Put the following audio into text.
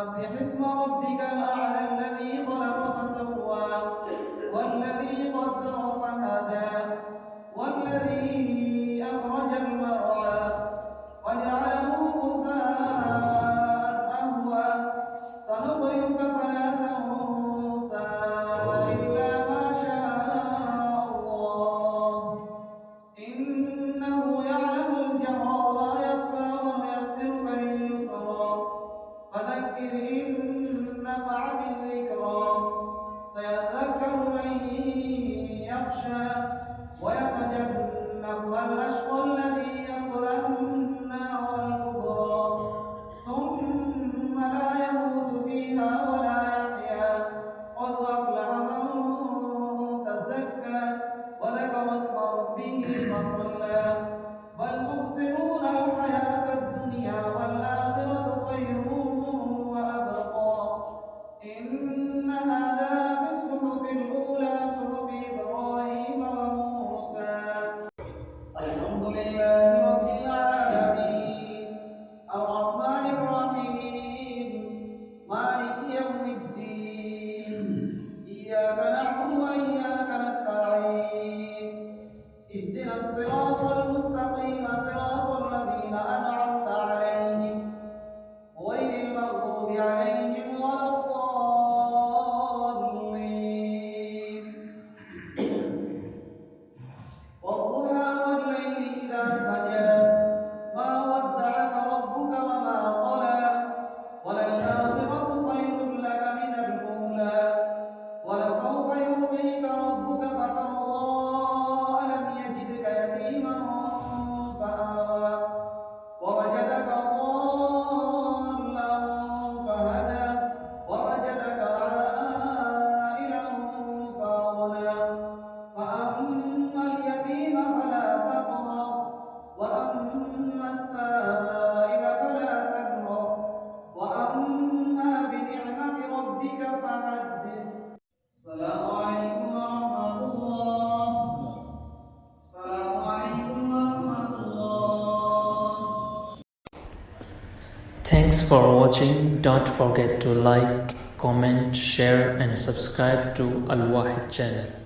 سبح اسم ربك الأعلى الذي خلق فسوى والذي قدر فهدى والذي أخرج المرعى وجعله غثاء أهوى سنقرئك فلا تنسى إلا ما شاء الله إنه يعلم الجهر وما يخفى ونيسرك لليسرى فذكر إن نفعت الذكرى سيذكر من يخشى ويتجنبها الأشقى الذي يصلى النار الكبرى ثم لا يموت فيها ولا يحيا قد أفلح من تزكى وذكر اسم ربه فصلى بل تؤثرون الحياة الدنيا والآخرة خير وأبقى إن هذا لفي الصحف الأولى صحف إبراهيم وموسى الحمد لله رب العالمين الرحمن الرحيم مالك يوم الدين إياك نعبد وإياك نستعين اهدنا الصراط المستقيم صراط الذين أنعمت عليهم غير المغضوب عليهم ولا الضالين والضحى والليل إذا سجى ما ودعك ربك وما قلى وللآخرة خير لك من الأولى ولسوف يعطيك ربك فترضى ألم يجدك يتيما فآوى ووجدك ضالا فهدى ووجدك عائلا فأغنى فأما اليتيم فلا تقهر وأما السائل فلا تنهر وأما بنعمة ربك فحدث السلام عليكم ورحمة الله السلام عليكم ورحمة الله. Thanks for watching. Don't forget to like, comment, share and subscribe to Al Wahid channel.